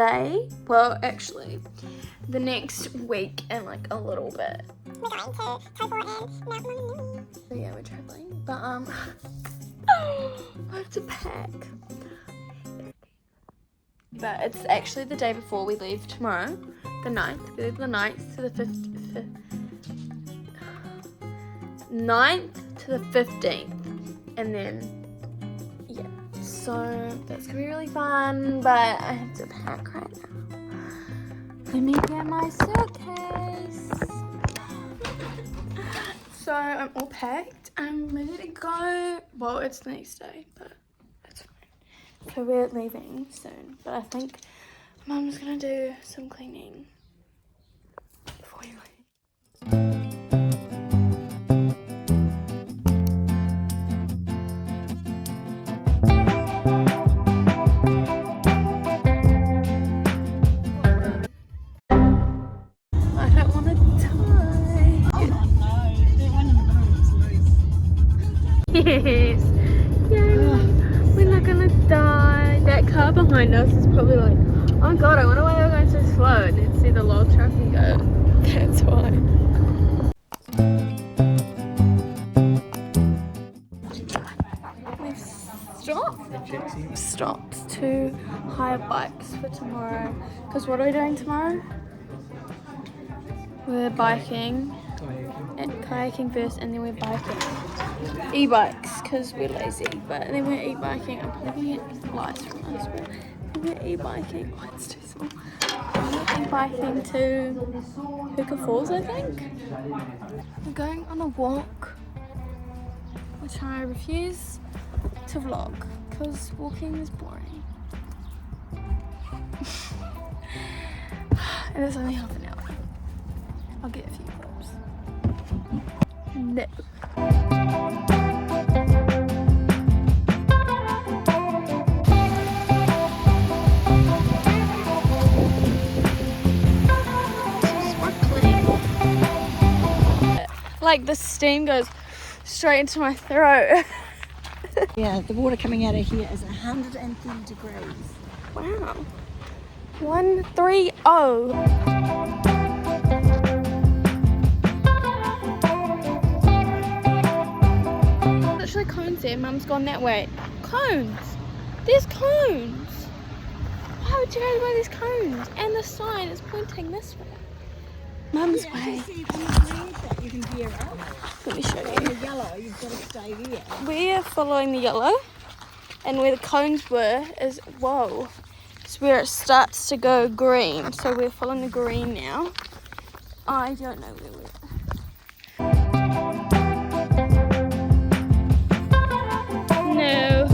today. Well, actually, the next week and like a little bit. We're going to Tokyo and Mount Maunganui. So yeah, we're traveling, but I have to pack. But it's actually the day before we leave tomorrow, the 9th. We leave the 9th to the 9th to the 15th, and then yeah. So that's gonna be really fun, but I have to pack right now. Let me get my suitcase. So I'm all packed. I'm ready to go. Well, it's the next day, but that's fine. So we're leaving soon, but I think Mum's gonna do some cleaning before we leave. Yes. Yay. We're not gonna die. That car behind us is probably like, oh god, I wonder why they're going so slow. And then see the log truck and go, that's why. We've stopped to hire bikes for tomorrow. Because what are we doing tomorrow? We're biking. Kayaking first, and then we're biking. E-bikes, because we're lazy, but then we're e-biking. I'm probably gonna get lights from us, but we're e-biking. Oh, it's too small. We're e-biking to Hookah Falls, I think. We're going on a walk, which I refuse to vlog, because walking is boring. And it's only half an hour. I'll get a few clips. No. Like the steam goes straight into my throat. Yeah, the water coming out of here is 130 degrees. Wow. 130. Literally cones there. Mum's gone that way. Cones. There's cones. Why would you go by these cones? And the sign is pointing this way. Mum's way. You can veer up. Let me show you. The yellow, you've got to stay there. We're following the yellow, and where the cones were is, whoa, it's where it starts to go green. So we're following the green now. I don't know where we're at. No.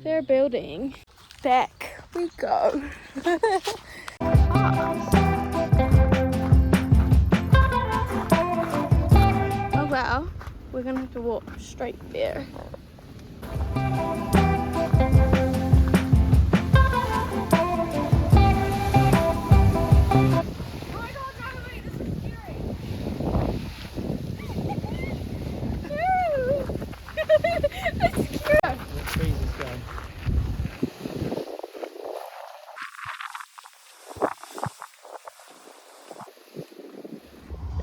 They're building. Back we go. Oh wow, we're gonna have to walk straight there.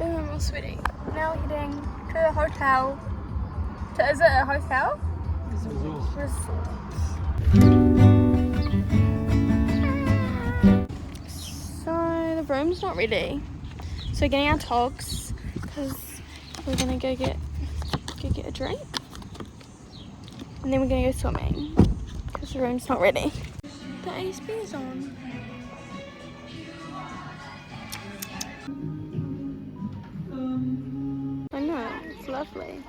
I'm all sweaty. Now we're heading to the hotel. Is it a hotel? Resort. So the room's not ready. So we're getting our togs because we're gonna go get a drink, and then we're gonna go swimming because the room's not ready. The ASB is on. I know, it's lovely.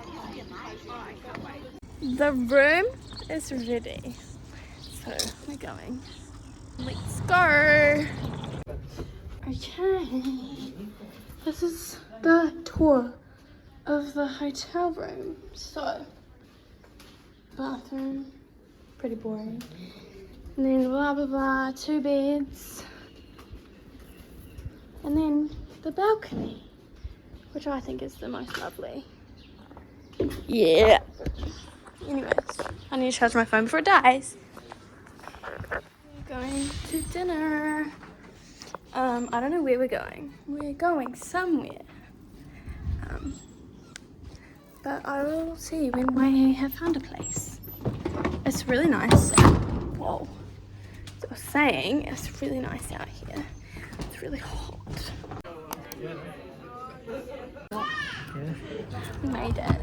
The room is ready. So we're going. Let's go. Okay. This is the tour of the hotel room. So, bathroom, pretty boring. And then blah blah blah, 2 beds. And then the balcony, which I think is the most lovely. Yeah. Anyways, I need to charge my phone before it dies. Going to dinner. I don't know where we're going. We're going somewhere. But I will see when I have found a place. It's really nice. Whoa. As I was saying, it's really nice out here. It's really hot. We made it.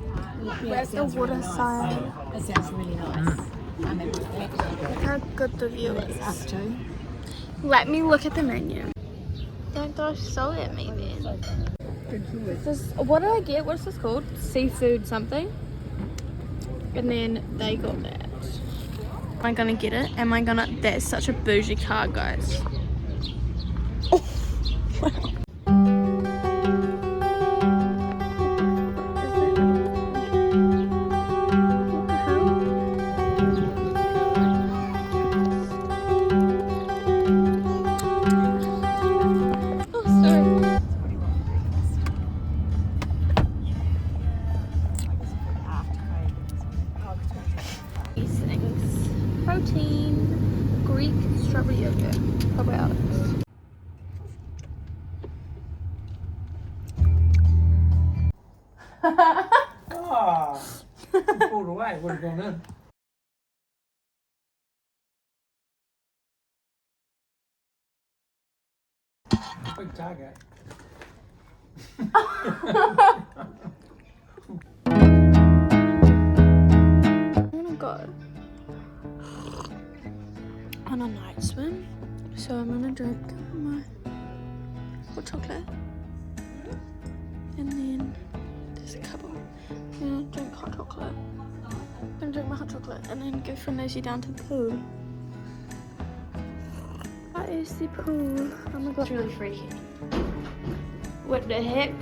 Where's the water side? That sounds really nice. Look how good the view It's up is. to. Let me look at the menu. Don't throw salt at me then. What did I get? What's this called? Seafood something. And then they got that. Am I gonna get it? Am I gonna? That's such a bougie card, guys. Oh, wow. These things. Protein, Greek strawberry yogurt, probiotics. Oh, you pulled away, would have gone in. Big target. I'm gonna go on a night swim, so I'm gonna drink my hot chocolate, and then there's a couple. I'm gonna drink hot chocolate. I'm gonna drink my hot chocolate, and then go for a nosy down to the pool. That is the pool. Oh my god, it's really freaky. What the heck?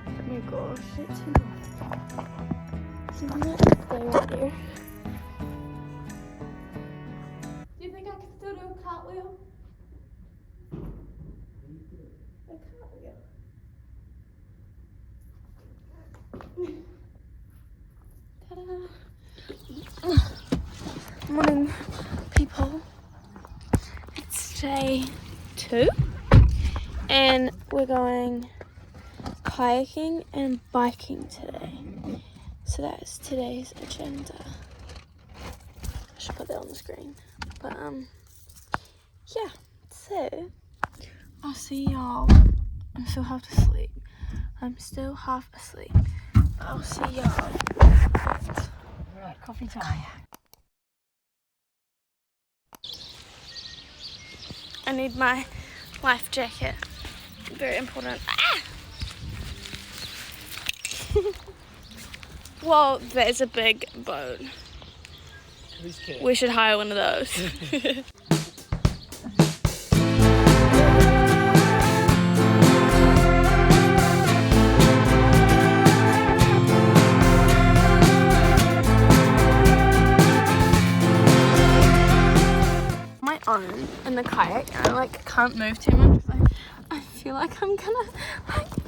Oh my gosh, it's I'm gonna stay right there. Do you think I can still do a cartwheel? A cartwheel. Ta-da! Morning, people. It's day 2, and we're going kayaking and biking today. So that's today's agenda. I should put that on the screen. But yeah, so I'll see y'all. I'm still half asleep. I'll see y'all. Right, coffee time. I need my life jacket. Very important. Ah! Whoa, that is a big boat. We should hire one of those. My own in the kayak, and I can't move too much. I feel like I'm gonna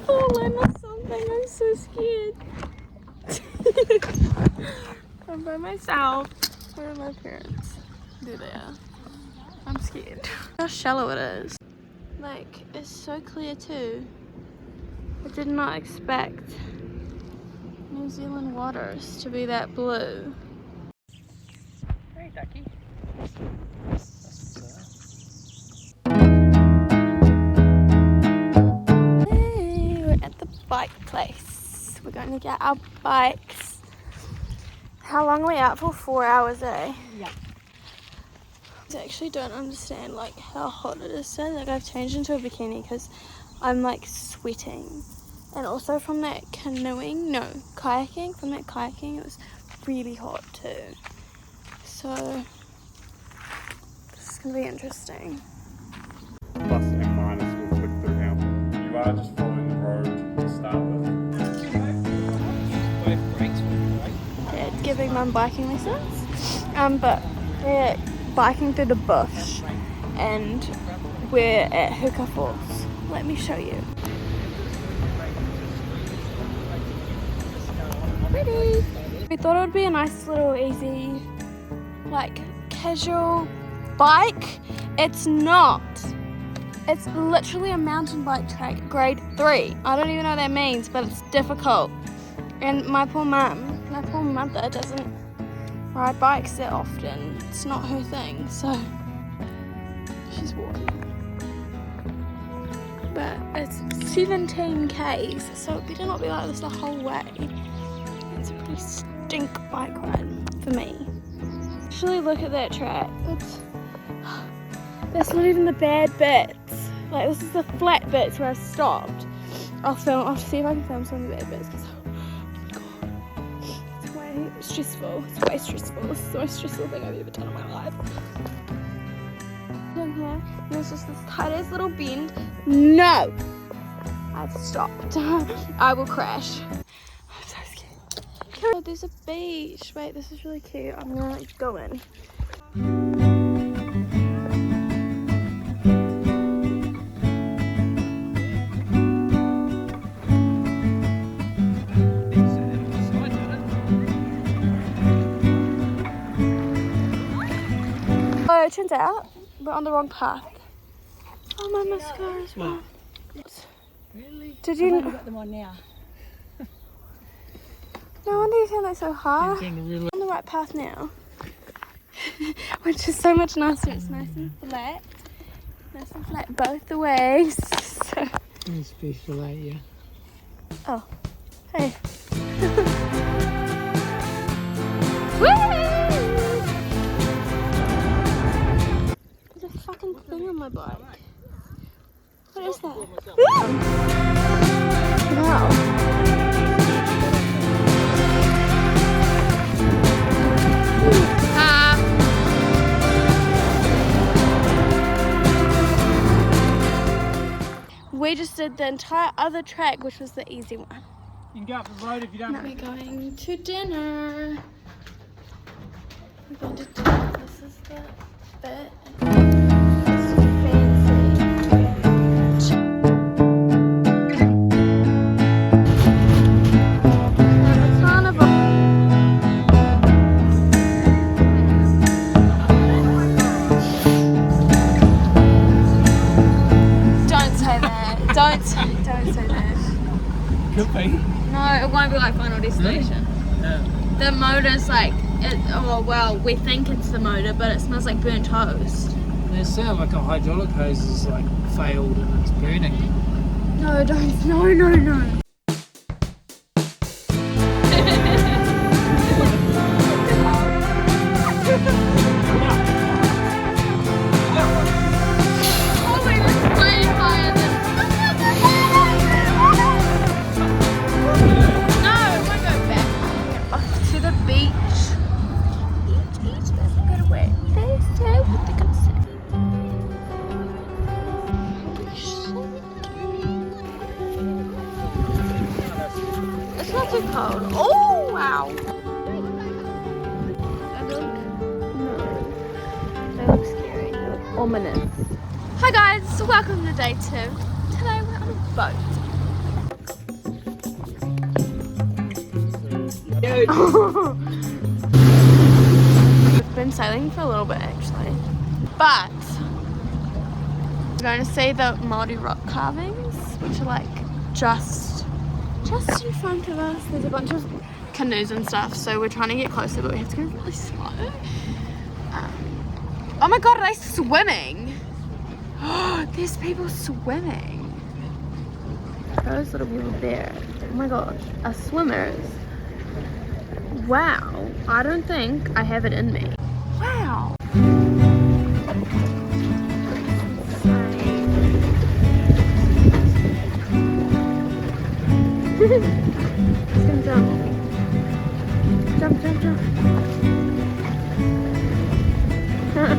fall in or something. I'm so scared. I'm by myself. Where are my parents? They're there. I'm scared. How shallow it is. It's so clear too. I did not expect New Zealand waters to be that blue. Hey, ducky. Hey, we're at the bike place. We're going to get our bikes. How long are we out for? 4 hours, eh? Yeah. I actually don't understand how hot it is today. I've changed into a bikini because I'm sweating. And also from that kayaking, it was really hot too. So this is gonna be interesting. Plus and minus will click through now. You are just following the road to start with. Both brakes will be right. Yeah, giving mum biking lessons. But we're biking through the bush and we're at Huka Falls. Let me show you. Pretty. We thought it would be a nice little easy casual bike. It's not. It's literally a mountain bike track, grade 3. I don't even know what that means, but it's difficult. And my poor mother doesn't ride bikes that often. It's not her thing, so she's walking. But it's 17 k's, so it better not be like this the whole way. It's a pretty stink bike ride for me. Actually, look at that track. That's not even the bad bits. Like, this is the flat bits where I stopped. I'll see if I can film some of the bad bits, because oh my god, it's way stressful. It's way stressful. This is the most stressful thing I've ever done in my life. Down here, there's just this tiniest little bend. No! I've stopped. I will crash. I'm so scared. Oh, there's a beach. Wait, this is really cute. I'm gonna go in. Oh, it turns out we're on the wrong path. Oh, my mascara as well. Really? Did I've you? only got them on now. No wonder you found that so hard. On the right path now, which is so much nicer. It's nice and flat. Nice and flat both the ways. So. It's beautiful, yeah. Oh, hey. Woo! There's a fucking thing on my bike. What is that? Wow. We just did the entire other track, which was the easy one. You can go up the road if you don't. Now we're going to dinner. We're going to dinner. This is the bit. This is fancy. Carnival. Don't say that. Don't say that. Could be. No, it won't be like Final Destination. No. The motor's like, oh well, we think it's the motor, but it smells like burnt toast. They sound like a hydraulic hose is like failed and it's burning. No, don't. No. Oh, wait, it's way higher than. No, I want to go back off to the beach. Each doesn't get away. They say what they're gonna say. It's not too cold. Oh, wow. They look scary. They look ominous. Hi guys, welcome to day 2. Today we're on a boat. We've been sailing for a little bit actually, but we're going to see the Māori rock carvings, which are like just in front of us. There's a bunch of canoes and stuff, so we're trying to get closer, but we have to go really slow. Oh my god, are they swimming? There's people swimming. Those little people there, oh my gosh, are swimmers. Wow, I don't think I have it in me. Wow. It's gonna jump. Jump. Oh,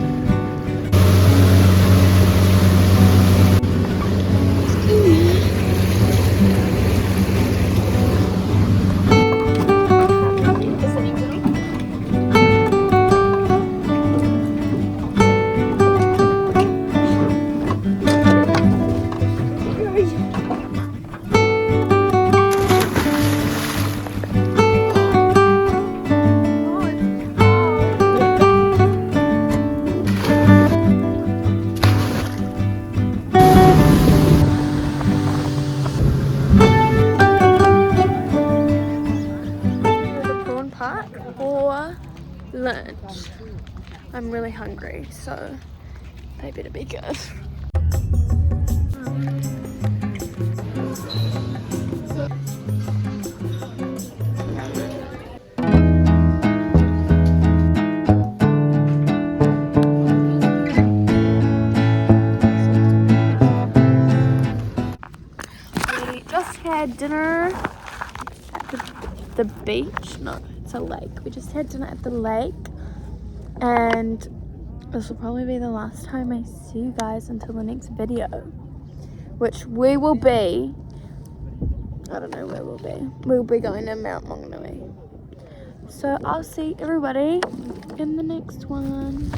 I'm really hungry, so they better be good. We just had dinner at the beach. No, it's a lake. We just had dinner at the lake, and this will probably be the last time I see you guys until the next video, which we will be, I don't know where we'll be. We'll be going to Mount Maunganui. So I'll see everybody in the next one.